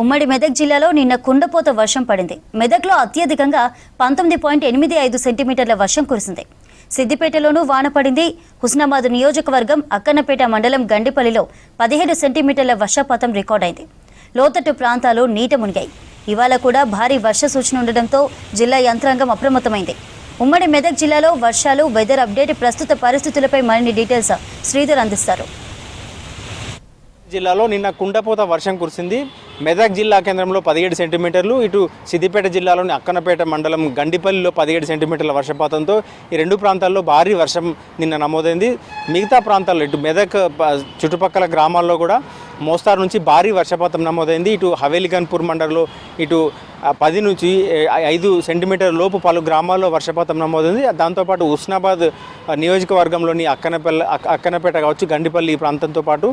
ఉమ్మడి మెదక్ జిల్లాలో నిన్న కుండపోత వర్షం పడింది. మెదక్లో అత్యధికంగా 19.85 సెంటీమీటర్ల వర్షం కురిసింది. సిద్దిపేటలోనూ వాన పడింది. హుస్నాబాద్ నియోజకవర్గం అక్కన్నపేట మండలం గండిపల్లిలో 17 సెంటీమీటర్ల వర్షపాతం రికార్డైంది. లోతట్టు ప్రాంతాలు నీట మునిగాయి. ఇవాళ కూడా భారీ వర్ష సూచన ఉండడంతో జిల్లా యంత్రాంగం అప్రమత్తమైంది. ఉమ్మడి మెదక్ జిల్లాలో వర్షాలు, వెదర్ అప్డేట్, ప్రస్తుత పరిస్థితులపై మరిన్ని డీటెయిల్స్ శ్రీధర్ అందిస్తారు. జిల్లాలో నిన్న కుండపోత వర్షం కురిసింది. మెదక్ జిల్లా కేంద్రంలో 17 సెంటీమీటర్లు, ఇటు సిద్దిపేట జిల్లాలోని అక్కన్నపేట మండలం గండిపల్లిలో 17 సెంటీమీటర్ల వర్షపాతంతో ఈ రెండు ప్రాంతాల్లో భారీ వర్షం నిన్న నమోదైంది. మిగతా ప్రాంతాల్లో ఇటు మెదక్ చుట్టుపక్కల గ్రామాల్లో కూడా మోస్తారు నుంచి భారీ వర్షపాతం నమోదైంది. ఇటు హవేలిగన్పూర్ మండలంలో ఇటు 10 నుంచి 5 సెంటీమీటర్ లోపు పలు గ్రామాల్లో వర్షపాతం నమోదైంది. దాంతోపాటు హుస్నాబాద్ నియోజకవర్గంలోని అక్కన్నపేట కావచ్చు, గండిపల్లి ప్రాంతంతో పాటు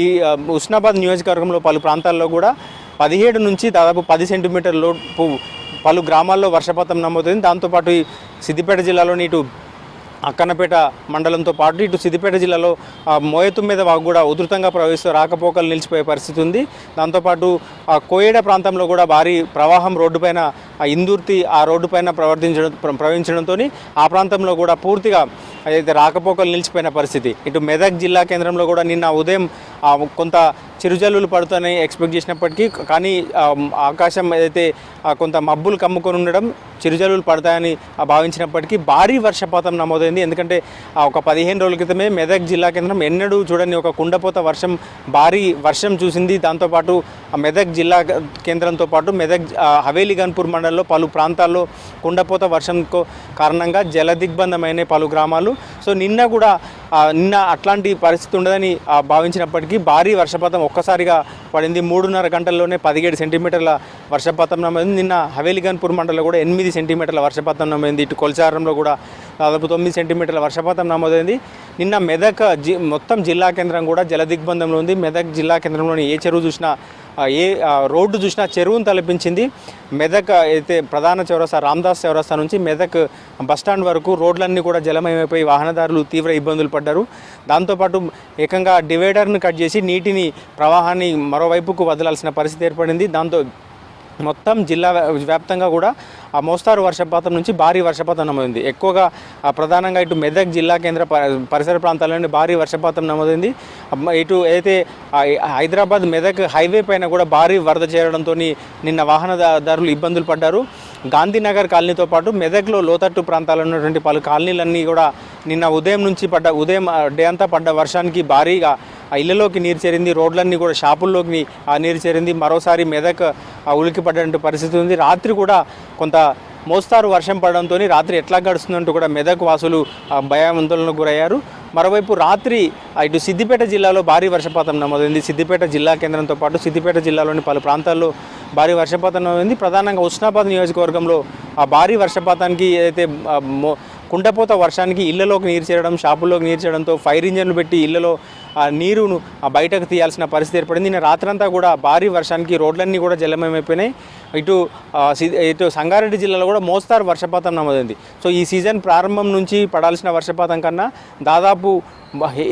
ఈ హుస్నాబాద్ నియోజకవర్గంలో పలు ప్రాంతాల్లో కూడా 17 నుంచి దాదాపు 10 సెంటీమీటర్ లోపు పలు గ్రామాల్లో వర్షపాతం నమోదైంది. దాంతోపాటు ఈ సిద్దిపేట జిల్లాలోని ఇటు అక్కన్నపేట మండలంతో పాటు ఇటు సిద్దిపేట జిల్లాలో మోయతుమ్మెద వాగు కూడా ఉధృతంగా ప్రవహిస్తూ రాకపోకలు నిలిచిపోయే పరిస్థితి ఉంది. దాంతోపాటు కోయేడ ప్రాంతంలో కూడా భారీ ప్రవాహం రోడ్డుపైన ఇందుర్తి ఆ రోడ్డుపైన ప్రవహించడంతో ఆ ప్రాంతంలో కూడా పూర్తిగా అయితే రాకపోకలు నిలిచిపోయిన పరిస్థితి. ఇటు మెదక్ జిల్లా కేంద్రంలో కూడా నిన్న ఉదయం కొంత చిరుజల్లులు పడుతాయని ఎక్స్పెక్ట్ చేసినప్పటికీ కానీ ఆకాశం ఏదైతే కొంత మబ్బులు కమ్ముకొని ఉండడం, చిరుజల్లులు పడతాయని భావించినప్పటికీ భారీ వర్షపాతం నమోదైంది. ఎందుకంటే ఒక 15 రోజుల క్రితమే మెదక్ జిల్లా కేంద్రం ఎన్నడూ చూడని ఒక కుండపోత వర్షం, భారీ వర్షం చూసింది. దాంతోపాటు మెదక్ జిల్లా కేంద్రంతో పాటు మెదక్ హవేలిగన్పూర్ మండలంలో పలు ప్రాంతాల్లో కుండపోత వర్షం కారణంగా జలదిగ్బంధమైన పలు గ్రామాలు. సో నిన్న అట్లాంటి పరిస్థితి ఉండదని భావించినప్పటికీ భారీ వర్షపాతం ఒక్కసారిగా పడింది. 3.5 గంటల్లోనే 17 సెంటీమీటర్ల వర్షపాతం నమోదైంది. నిన్న హవేలిగన్పూర్ మండలంలో కూడా 8 సెంటీమీటర్ల వర్షపాతం నమోదైంది. ఇటు కొల్చారంలో కూడా దాదాపు 9 సెంటీమీటర్ల వర్షపాతం నమోదైంది. నిన్న మెదక్ మొత్తం జిల్లా కేంద్రం కూడా జలదిగ్బంధంలో ఉంది. మెదక్ జిల్లా కేంద్రంలోని ఏ చెరువు చూసినా, ఏ రోడ్డు చూసినా చెరువును తలపించింది. మెదక్ అయితే ప్రధాన చౌరస్తా రామదాస్ చౌరస్తా నుంచి మెదక్ బస్టాండ్ వరకు రోడ్లన్నీ కూడా జలమయమైపోయి వాహనదారులు తీవ్ర ఇబ్బందులు పడ్డారు. దాంతోపాటు ఏకంగా డివైడర్ను కట్ చేసి నీటిని ప్రవాహాన్ని మరోవైపుకు వదలాల్సిన పరిస్థితి ఏర్పడింది. దాంతో మొత్తం జిల్లా వ్యాప్తంగా కూడా ఆ మోస్తారు వర్షపాతం నుంచి భారీ వర్షపాతం నమోదైంది. ఎక్కువగా ప్రధానంగా ఇటు మెదక్ జిల్లా కేంద్ర పరిసర ప్రాంతాల్లోని భారీ వర్షపాతం నమోదైంది. ఇటు అయితే హైదరాబాద్ మెదక్ హైవే పైన కూడా భారీ వరద చేరడంతో నిన్న వాహనదారులు ఇబ్బందులు పడ్డారు. గాంధీనగర్ కాలనీతో పాటు మెదక్లో లోతట్టు ప్రాంతాల్లో ఉన్నటువంటి పలు కాలనీలన్నీ కూడా నిన్న ఉదయం నుంచి డే అంతా పడ్డ వర్షానికి భారీగా ఇళ్లలోకి నీరు చేరింది. రోడ్లన్నీ కూడా షాపుల్లోకి నీరు చేరింది. మరోసారి మెదక్ ఉలికి పడ్డటువంటి పరిస్థితి ఉంది. రాత్రి కూడా కొంత మోస్తారు వర్షం పడడంతో రాత్రి ఎట్లా గడుస్తుందంటూ కూడా మెదక్ వాసులు భయాందోళనకు గురయ్యారు. మరోవైపు రాత్రి ఇటు సిద్దిపేట జిల్లాలో భారీ వర్షపాతం నమోదైంది. సిద్దిపేట జిల్లా కేంద్రంతో పాటు సిద్దిపేట జిల్లాలోని పలు ప్రాంతాల్లో భారీ వర్షపాతం నమోదైంది. ప్రధానంగా హుస్నాబాద్ నియోజకవర్గంలో ఆ భారీ వర్షపాతానికి ఏదైతే కుండపోత వర్షానికి ఇళ్లలోకి నీరు చేరడం, షాపుల్లోకి నీరు చేయడంతో ఫైర్ ఇంజన్లు పెట్టి ఇళ్లలో నీరును బయటకు తీయాల్సిన పరిస్థితి ఏర్పడింది. నిన్న రాత్రంతా కూడా భారీ వర్షానికి రోడ్లన్నీ కూడా జలమయమైపోయినాయి. ఇటు సంగారెడ్డి జిల్లాలో కూడా మోస్తారు వర్షపాతం నమోదైంది. సో ఈ సీజన్ ప్రారంభం నుంచి పడాల్సిన వర్షపాతం కన్నా దాదాపు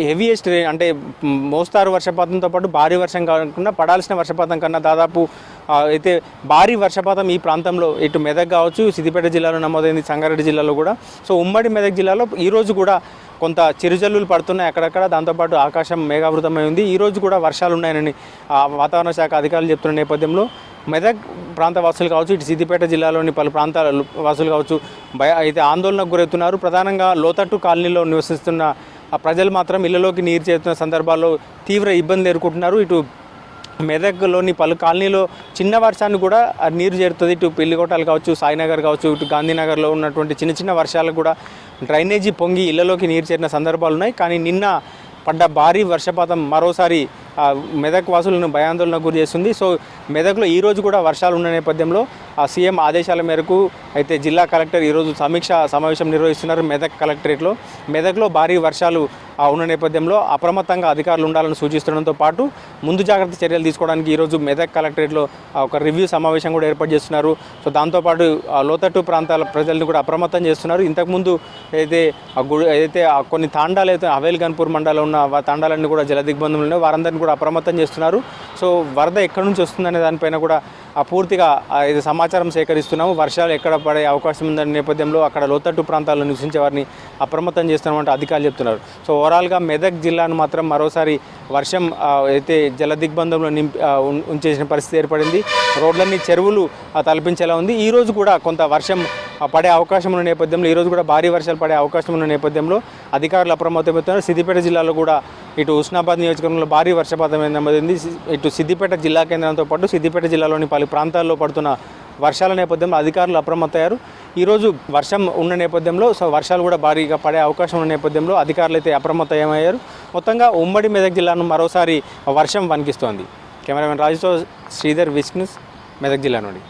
హెవీయెస్ట్ అంటే మోస్తారు వర్షపాతంతో పాటు భారీ వర్షం కాకుండా పడాల్సిన వర్షపాతం కన్నా దాదాపు అయితే భారీ వర్షపాతం ఈ ప్రాంతంలో ఇటు మెదక్ కావచ్చు, సిద్దిపేట జిల్లాలో నమోదైంది, సంగారెడ్డి జిల్లాలో కూడా. సో ఉమ్మడి మెదక్ జిల్లాలో ఈరోజు కూడా కొంత చిరుజల్లులు పడుతున్నాయి అక్కడక్కడ. దాంతోపాటు ఆకాశం మేఘావృతమై ఉంది. ఈరోజు కూడా వర్షాలు ఉన్నాయని వాతావరణ శాఖ అధికారులు చెప్తున్న నేపథ్యంలో మెదక్ ప్రాంత వాసులు కావచ్చు, ఇటు సిద్దిపేట జిల్లాలోని పలు ప్రాంతాల వాసులు కావచ్చు అయితే ఆందోళనకు గురవుతున్నారు. ప్రధానంగా లోతట్టు కాలనీలో నివసిస్తున్న ప్రజలు మాత్రం ఇళ్లలోకి నీరు చేరుతున్న సందర్భాల్లో తీవ్ర ఇబ్బందులు ఎదుర్కొంటున్నారు. ఇటు మెదక్లోని పలు కాలనీలో చిన్న వర్షాన్ని కూడా నీరు చేరుతుంది. ఇటు పెళ్లికోటాలు కావచ్చు, సాయినగర్ కావచ్చు, ఇటు గాంధీనగర్లో ఉన్నటువంటి చిన్న వర్షాలకు కూడా డ్రైనేజీ పొంగి ఇళ్లలోకి నీరు చేరిన సందర్భాలు ఉన్నాయి. కానీ నిన్న పడ్డ భారీ వర్షపాతం మరోసారి మెదక్ వాసులను భయాందోళనకు గురి చేస్తుంది. సో మెదక్లో ఈరోజు కూడా వర్షాలు ఉన్న నేపథ్యంలో సీఎం ఆదేశాల మేరకు అయితే జిల్లా కలెక్టర్ ఈరోజు సమీక్షా సమావేశం నిర్వహిస్తున్నారు మెదక్ కలెక్టరేట్లో. మెదక్లో భారీ వర్షాలు ఉన్న నేపథ్యంలో అప్రమత్తంగా అధికారులు ఉండాలని సూచిస్తుండడంతో పాటు ముందు జాగ్రత్త చర్యలు తీసుకోవడానికి ఈరోజు మెదక్ కలెక్టరేట్లో ఒక రివ్యూ సమావేశం కూడా ఏర్పాటు చేస్తున్నారు. సో దాంతోపాటు లోతట్టు ప్రాంతాల ప్రజలను కూడా అప్రమత్తం చేస్తున్నారు. ఇంతకుముందు అయితే కొన్ని తాండాలు అయితే హవేలిగన్పూర్ మండలంలో ఉన్న తాండాలన్నీ కూడా జలదిగ్బంధంలో ఉన్నాయి. వారందరినీ కూడా కూడా అప్రమత్తం చేస్తున్నారు. సో వరద ఎక్కడి నుంచి వస్తుందనే దానిపైన కూడా పూర్తిగా ఇది సమాచారం సేకరిస్తున్నాము. వర్షాలు ఎక్కడ పడే అవకాశం ఉందనే నేపథ్యంలో అక్కడ లోతట్టు ప్రాంతాల్లో నివసించే వారిని అప్రమత్తం చేస్తున్నామంటే అధికారులు చెప్తున్నారు. సో ఓవరాల్గా మెదక్ జిల్లాను మాత్రం మరోసారి వర్షం అయితే జల దిగ్బంధంలో ఉంచేసిన పరిస్థితి ఏర్పడింది. రోడ్లన్నీ చెరువులు తలపించేలా ఉంది. ఈరోజు కూడా కొంత వర్షం పడే అవకాశం ఉన్న నేపథ్యంలో ఈరోజు కూడా భారీ వర్షాలు పడే అవకాశం ఉన్న నేపథ్యంలో అధికారులు అప్రమత్తమవుతున్నారు. సిద్దిపేట జిల్లాలో కూడా ఇటు హుస్నాబాద్ నియోజకవర్గంలో భారీ వర్షపాతం నమోదైంది. ఇటు సిద్దిపేట జిల్లా కేంద్రంతో పాటు సిద్దిపేట జిల్లాలోని పలు ప్రాంతాల్లో పడుతున్న వర్షాల నేపథ్యంలో అధికారులు అప్రమత్తయ్యారు. ఈరోజు వర్షం ఉన్న నేపథ్యంలో సో వర్షాలు కూడా భారీగా పడే అవకాశం ఉన్న నేపథ్యంలో అధికారులు అయితే అప్రమత్తమయ్యారు. మొత్తంగా ఉమ్మడి మెదక్ జిల్లాను మరోసారి వర్షం వణికిస్తోంది. కెమెరామెన్ రాజుతో శ్రీధర్, విస్క్ న్యూస్, మెదక్ జిల్లా నుండి.